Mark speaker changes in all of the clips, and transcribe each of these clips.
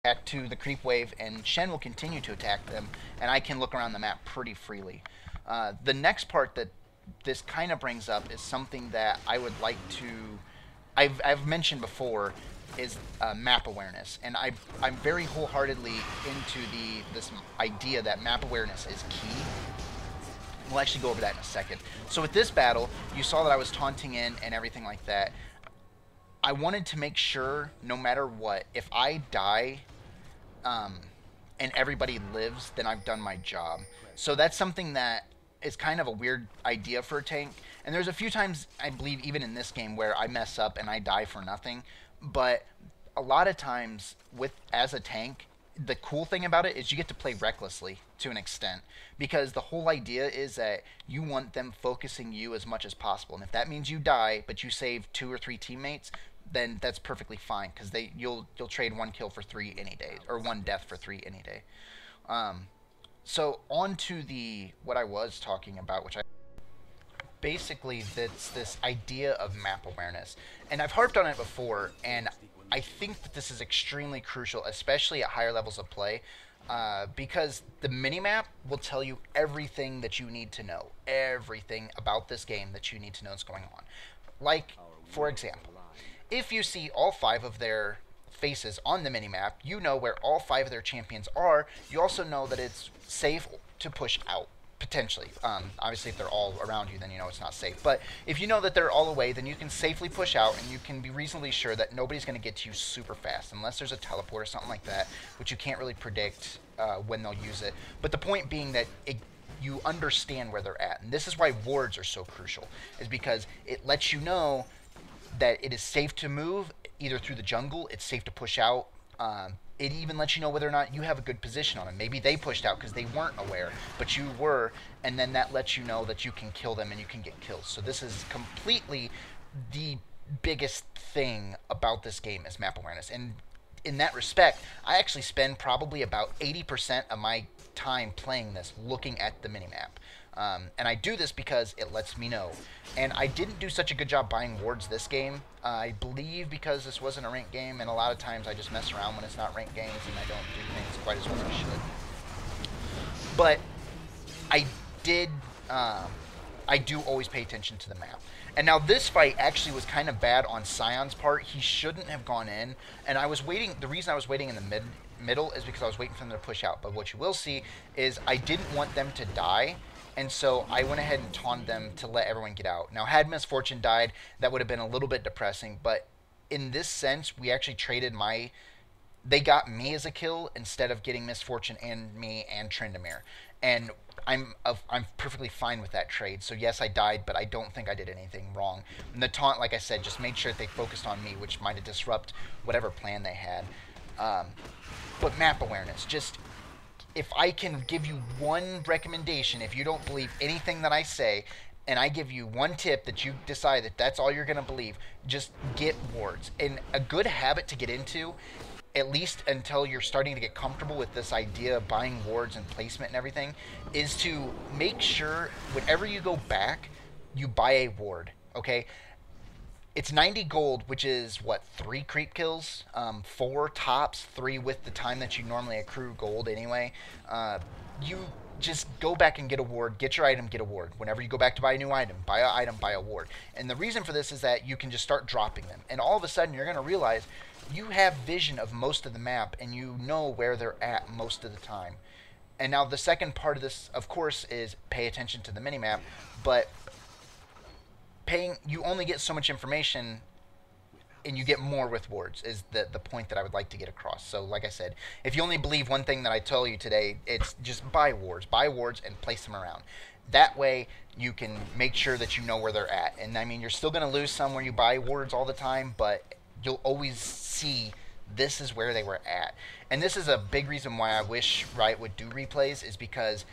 Speaker 1: back to the creep wave, and Shen will continue to attack them, and I can look around the map pretty freely. The next part that this kind of brings up is something that I would like to. I've mentioned before is map awareness, and I'm very wholeheartedly into this idea that map awareness is key. We'll actually go over that in a second. So with this battle, you saw that I was taunting in and everything like that. I wanted to make sure, no matter what, if I die and everybody lives, then I've done my job. So that's something that is kind of a weird idea for a tank. And there's a few times, I believe, even in this game, where I mess up and I die for nothing. But a lot of times, as a tank, the cool thing about it is you get to play recklessly to an extent, because the whole idea is that you want them focusing you as much as possible. And if that means you die, but you save 2 or 3 teammates, then that's perfectly fine, because you'll trade 1 kill for 3 any day, or 1 death for 3 any day. So on to what I was talking about, which I basically that's this idea of map awareness, and I've harped on it before, and I think that this is extremely crucial, especially at higher levels of play, because the minimap will tell you everything that you need to know, everything about this game that you need to know is going on. Like, for example, if you see all 5 of their faces on the minimap, you know where all 5 of their champions are. You also know that it's safe to push out, potentially. Obviously, if they're all around you, then you know it's not safe. But if you know that they're all away, then you can safely push out, and you can be reasonably sure that nobody's going to get to you super fast, unless there's a teleport or something like that, which you can't really predict when they'll use it. But the point being that you understand where they're at. And this is why wards are so crucial, is because it lets you know that it is safe to move either through the jungle, it's safe to push out. It even lets you know whether or not you have a good position on them. Maybe they pushed out because they weren't aware, but you were, and then that lets you know that you can kill them and you can get kills. So this is completely the biggest thing about this game is map awareness. And in that respect, I actually spend probably about 80% of my time playing this looking at the minimap. And I do this because it lets me know. And I didn't do such a good job buying wards this game. I believe because this wasn't a ranked game, and a lot of times I just mess around when it's not ranked games, and I don't do things quite as well as I should. But I do always pay attention to the map. And now this fight actually was kind of bad on Sion's part. He shouldn't have gone in, and I was waiting. The reason I was waiting in the middle is because I was waiting for them to push out. But what you will see is I didn't want them to die, and so I went ahead and taunted them to let everyone get out. Now, had Misfortune died, that would have been a little bit depressing, but in this sense, we actually traded they got me as a kill instead of getting Misfortune and me and Tryndamere. And I'm perfectly fine with that trade. So yes, I died, but I don't think I did anything wrong. And the taunt, like I said, just made sure that they focused on me, which might have disrupted whatever plan they had. But map awareness, just if I can give you one recommendation, if you don't believe anything that I say, and I give you one tip that you decide that that's all you're going to believe, just get wards. And a good habit to get into, at least until you're starting to get comfortable with this idea of buying wards and placement and everything, is to make sure whenever you go back, you buy a ward, okay? It's 90 gold, which is, what, 3 creep kills? 4 tops, 3 with the time that you normally accrue gold anyway. You just go back and get a ward, get your item, get a ward. Whenever you go back to buy a new item, buy an item, buy a ward. And the reason for this is that you can just start dropping them. And all of a sudden, you're going to realize you have vision of most of the map, and you know where they're at most of the time. And now the second part of this, of course, is pay attention to the minimap, but you only get so much information, and you get more with wards, is the point that I would like to get across. So like I said, if you only believe one thing that I tell you today, it's just buy wards and place them around. That way you can make sure that you know where they're at. And I mean, you're still going to lose some where you buy wards all the time, but you'll always see this is where they were at. And this is a big reason why I wish Riot would do replays, is because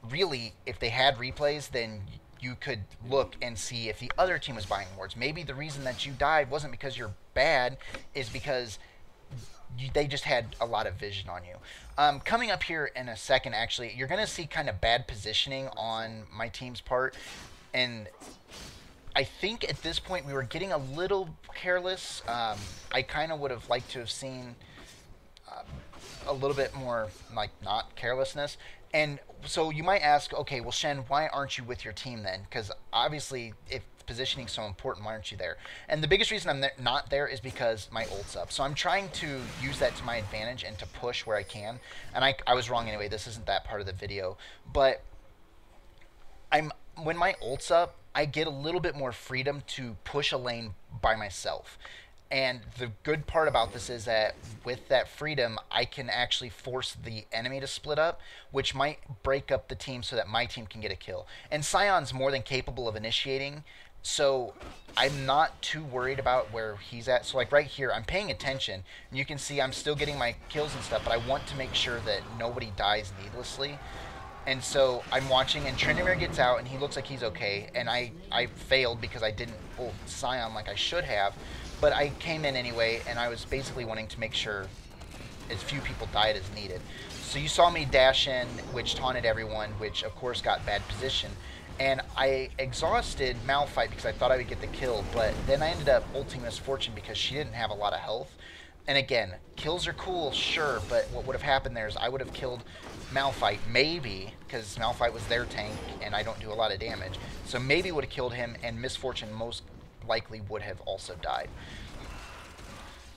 Speaker 1: really, if they had replays, then you could look and see if the other team was buying wards. Maybe the reason that you died wasn't because you're bad, is because they just had a lot of vision on you. Coming up here in a second, actually, you're going to see kind of bad positioning on my team's part. And I think at this point we were getting a little careless. I kind of would have liked to have seen a little bit more like not carelessness. And so you might ask, okay, well, Shen, why aren't you with your team then? Because obviously, if positioning is so important, why aren't you there? And the biggest reason I'm not there is because my ult's up. So I'm trying to use that to my advantage and to push where I can. And I was wrong anyway. This isn't that part of the video, but I'm when my ult's up, I get a little bit more freedom to push a lane by myself. And the good part about this is that with that freedom, I can actually force the enemy to split up, which might break up the team so that my team can get a kill. And Scion's more than capable of initiating, so I'm not too worried about where he's at. So like right here, I'm paying attention, and you can see I'm still getting my kills and stuff, but I want to make sure that nobody dies needlessly. And so I'm watching, and Tryndamere gets out, and he looks like he's okay. And I failed because I didn't ult Scion like I should have. But I came in anyway, and I was basically wanting to make sure as few people died as needed. So you saw me dash in, which taunted everyone, which of course got bad position. And I exhausted Malphite because I thought I would get the kill, but then I ended up ulting Miss Fortune because she didn't have a lot of health. And again, kills are cool, sure, but what would have happened there is I would have killed Malphite, maybe, because Malphite was their tank, and I don't do a lot of damage. So maybe would have killed him, and Miss Fortune most likely would have also died.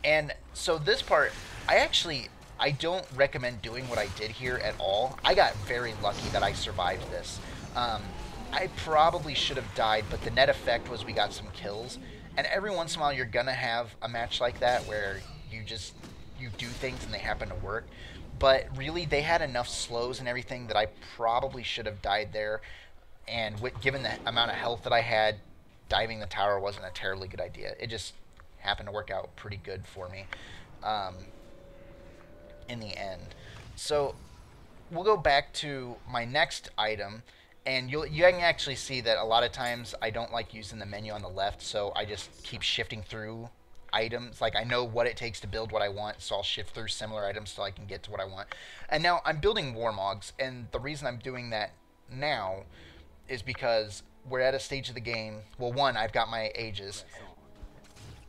Speaker 1: And so this part, I don't recommend doing what I did here at all. I got very lucky that I survived this. I probably should have died, but the net effect was we got some kills. And every once in a while, you're going to have a match like that where you do things and they happen to work. But really, they had enough slows and everything that I probably should have died there. And given the amount of health that I had, diving the tower wasn't a terribly good idea. It just happened to work out pretty good for me in the end. So we'll go back to my next item, and you can actually see that a lot of times I don't like using the menu on the left, so I just keep shifting through items. Like, I know what it takes to build what I want, so I'll shift through similar items so I can get to what I want. And now I'm building Warmogs, and the reason I'm doing that now is because we're at a stage of the game. Well, one, I've got my ages.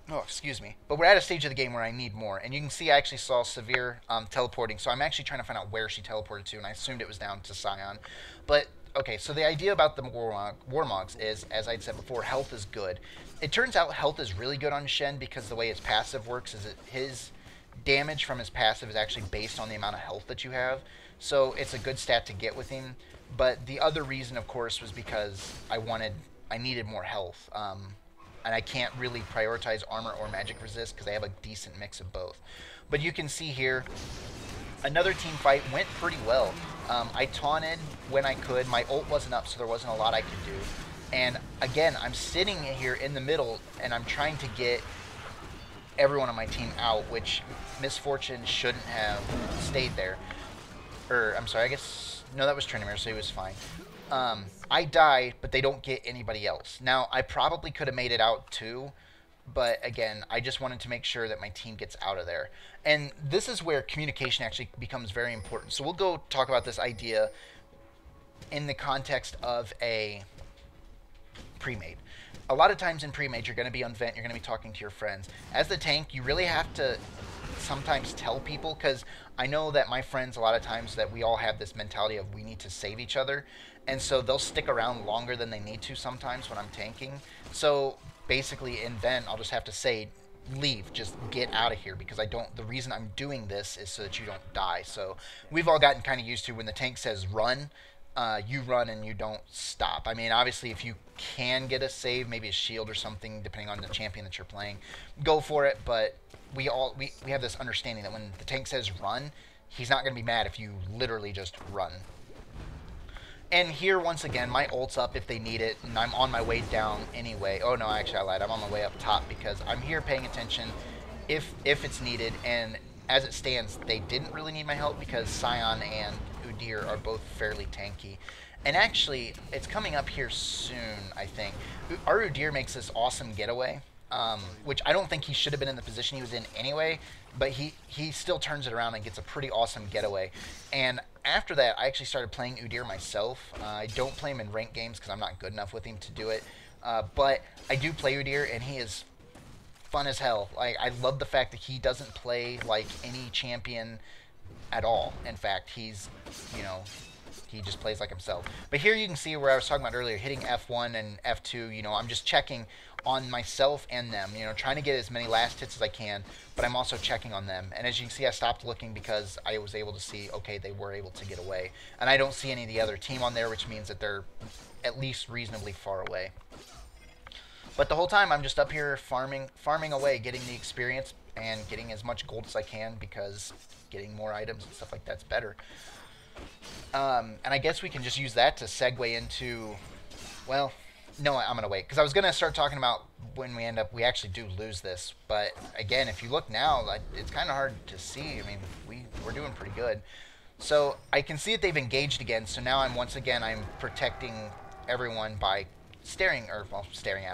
Speaker 1: Oh, excuse me. But we're at a stage of the game where I need more. And you can see I actually saw Severe teleporting, so I'm actually trying to find out where she teleported to, and I assumed it was down to Scion. But, okay, so the idea about the Warmogs is, as I'd said before, health is good. It turns out health is really good on Shen because the way his passive works is that his damage from his passive is actually based on the amount of health that you have. So it's a good stat to get with him. But the other reason, of course, was because I needed more health. And I can't really prioritize armor or magic resist because I have a decent mix of both. But you can see here, another team fight went pretty well. I taunted when I could. My ult wasn't up, so there wasn't a lot I could do. And again, I'm sitting here in the middle, and I'm trying to get everyone on my team out, which Miss Fortune shouldn't have stayed there. Or, I'm sorry, I guess, no, that was Tryndamere, so he was fine. I die, but they don't get anybody else. Now, I probably could have made it out too, but again, I just wanted to make sure that my team gets out of there. And this is where communication actually becomes very important. So we'll go talk about this idea in the context of a pre-made. A lot of times in pre-made, you're going to be on vent, you're going to be talking to your friends. As the tank, you really have to sometimes tell people, because I know that my friends, a lot of times, that we all have this mentality of we need to save each other, and so they'll stick around longer than they need to sometimes when I'm tanking. So basically in vent, I'll just have to say, leave, just get out of here, because the reason I'm doing this is so that you don't die. So we've all gotten kind of used to when the tank says run, you run and you don't stop. I mean, obviously, if you can get a save, maybe a shield or something, depending on the champion that you're playing, go for it. But we have this understanding that when the tank says run, he's not going to be mad if you literally just run. And here, once again, my ult's up if they need it, and I'm on my way down anyway. Oh, no, actually, I lied. I'm on my way up top because I'm here paying attention if it's needed. And as it stands, they didn't really need my help because Scion and Udyr are both fairly tanky. And actually, it's coming up here soon, I think. Our Udyr makes this awesome getaway, which I don't think he should have been in the position he was in anyway, but he still turns it around and gets a pretty awesome getaway. And after that, I actually started playing Udyr myself. I don't play him in ranked games because I'm not good enough with him to do it. But I do play Udyr, and he is fun as hell. Like, I love the fact that he doesn't play like any champion at all. In fact, he's, you know, he just plays like himself. But here you can see where I was talking about earlier, hitting F1 and F2, you know, I'm just checking on myself and them, you know, trying to get as many last hits as I can, but I'm also checking on them. And as you can see, I stopped looking because I was able to see, okay, they were able to get away. And I don't see any of the other team on there, which means that they're at least reasonably far away. But the whole time I'm just up here farming away, getting the experience and getting as much gold as I can, because getting more items and stuff like that's better. And I guess we can just use that to segue into, well, no, I'm going to wait, because I was going to start talking about when we actually do lose this. But again, if you look now, like, it's kind of hard to see. I mean, we're doing pretty good. So I can see that they've engaged again. So now I'm protecting everyone by staring at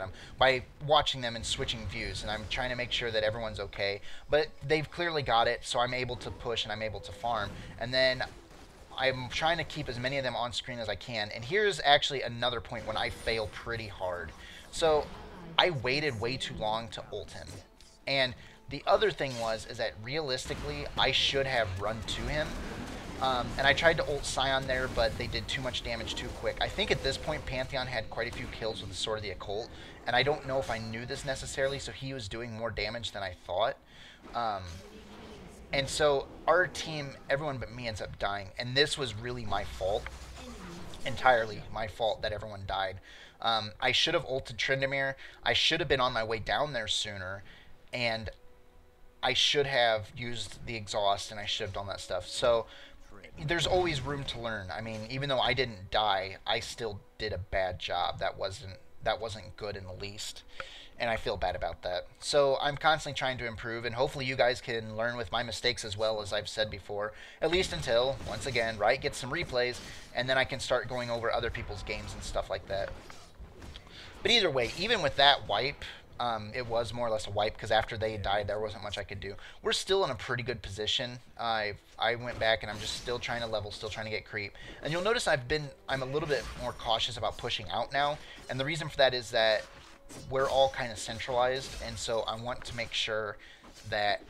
Speaker 1: them, by watching them and switching views, and I'm trying to make sure that everyone's okay. But they've clearly got it, so I'm able to push and I'm able to farm. And then I'm trying to keep as many of them on screen as I can. And here's actually another point when I fail pretty hard. So I waited way too long to ult him. And the other thing is that realistically, I should have run to him. And I tried to ult Scion there, but they did too much damage too quick. I think at this point, Pantheon had quite a few kills with the Sword of the Occult. And I don't know if I knew this necessarily, so he was doing more damage than I thought. And so our team, everyone but me, ends up dying. And this was really my fault. Entirely my fault that everyone died. I should have ulted Tryndamere. I should have been on my way down there sooner. And I should have used the exhaust, and I should have done that stuff. So there's always room to learn. I mean, even though I didn't die, I still did a bad job. That wasn't good in the least. And I feel bad about that. So I'm constantly trying to improve, and hopefully you guys can learn with my mistakes as well, as I've said before. At least until, once again, Riot gets some replays, and then I can start going over other people's games and stuff like that. But either way, even with that wipe, it was more or less a wipe, because after they died, there wasn't much I could do. We're still in a pretty good position. I went back, and I'm just still trying to level, still trying to get creep. And you'll notice I'm a little bit more cautious about pushing out now, and the reason for that is that we're all kind of centralized, and so I want to make sure that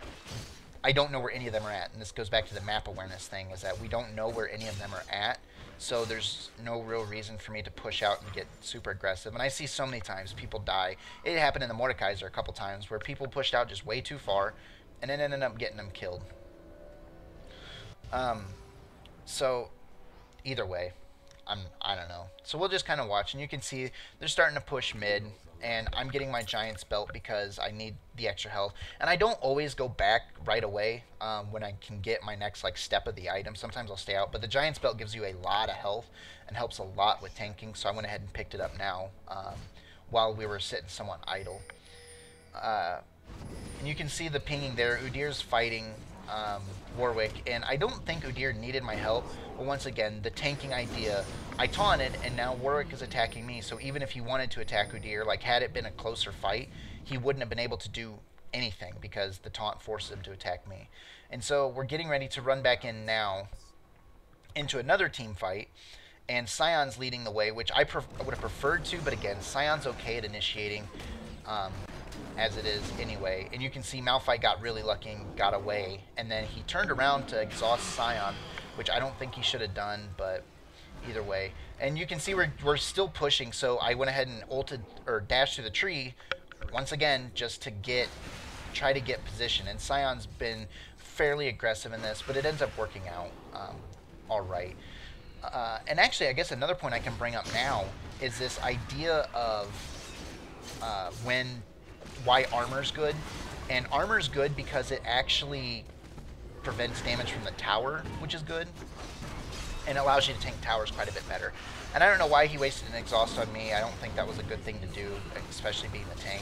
Speaker 1: I don't know where any of them are at. And this goes back to the map awareness thing, is that we don't know where any of them are at, so there's no real reason for me to push out and get super aggressive. And I see so many times people die. It happened in the Mordekaiser a couple times, where people pushed out just way too far and then ended up getting them killed. So either way, I don't know. So we'll just kind of watch, and you can see they're starting to push mid, and I'm getting my Giant's Belt because I need the extra health. And I don't always go back right away when I can get my next step of the item. Sometimes I'll stay out, but the Giant's Belt gives you a lot of health and helps a lot with tanking, so I went ahead and picked it up now while we were sitting somewhat idle. And you can see the pinging there. Udyr's fighting Warwick, and I don't think Udyr needed my help, but once again, the tanking idea, I taunted, and now Warwick is attacking me, so even if he wanted to attack Udyr, had it been a closer fight, he wouldn't have been able to do anything, because the taunt forces him to attack me. And so we're getting ready to run back in now into another team fight, and Scion's leading the way, which I would have preferred to, but again, Scion's okay at initiating, as it is anyway. And you can see Malphite got really lucky and got away, and then he turned around to exhaust Scion, which I don't think he should have done, but either way. And you can see we're still pushing, so I went ahead and ulted, or dashed through the tree once again, just to try to get position. And Scion's been fairly aggressive in this, but it ends up working out all right. And actually, I guess another point I can bring up now is this idea of why armor's good. And armor's good because it actually prevents damage from the tower, which is good, and allows you to tank towers quite a bit better. And I don't know why he wasted an exhaust on me. I don't think that was a good thing to do, especially being the tank.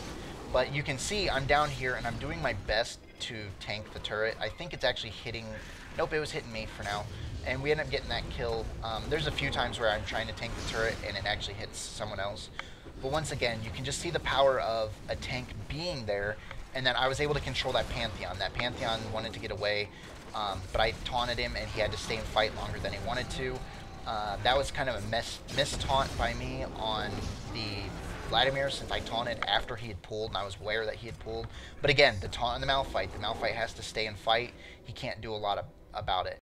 Speaker 1: But you can see I'm down here, and I'm doing my best to tank the turret. I think it's actually hitting... Nope, it was hitting me for now. And we end up getting that kill. There's a few times where I'm trying to tank the turret, and it actually hits someone else. But once again, you can just see the power of a tank being there, and then I was able to control that Pantheon. That Pantheon wanted to get away, but I taunted him, and he had to stay and fight longer than he wanted to. That was kind of a miss-taunt by me on the Vladimir, since I taunted after he had pulled, and I was aware that he had pulled. But again, the taunt on the Malphite has to stay and fight. He can't do a lot of about it.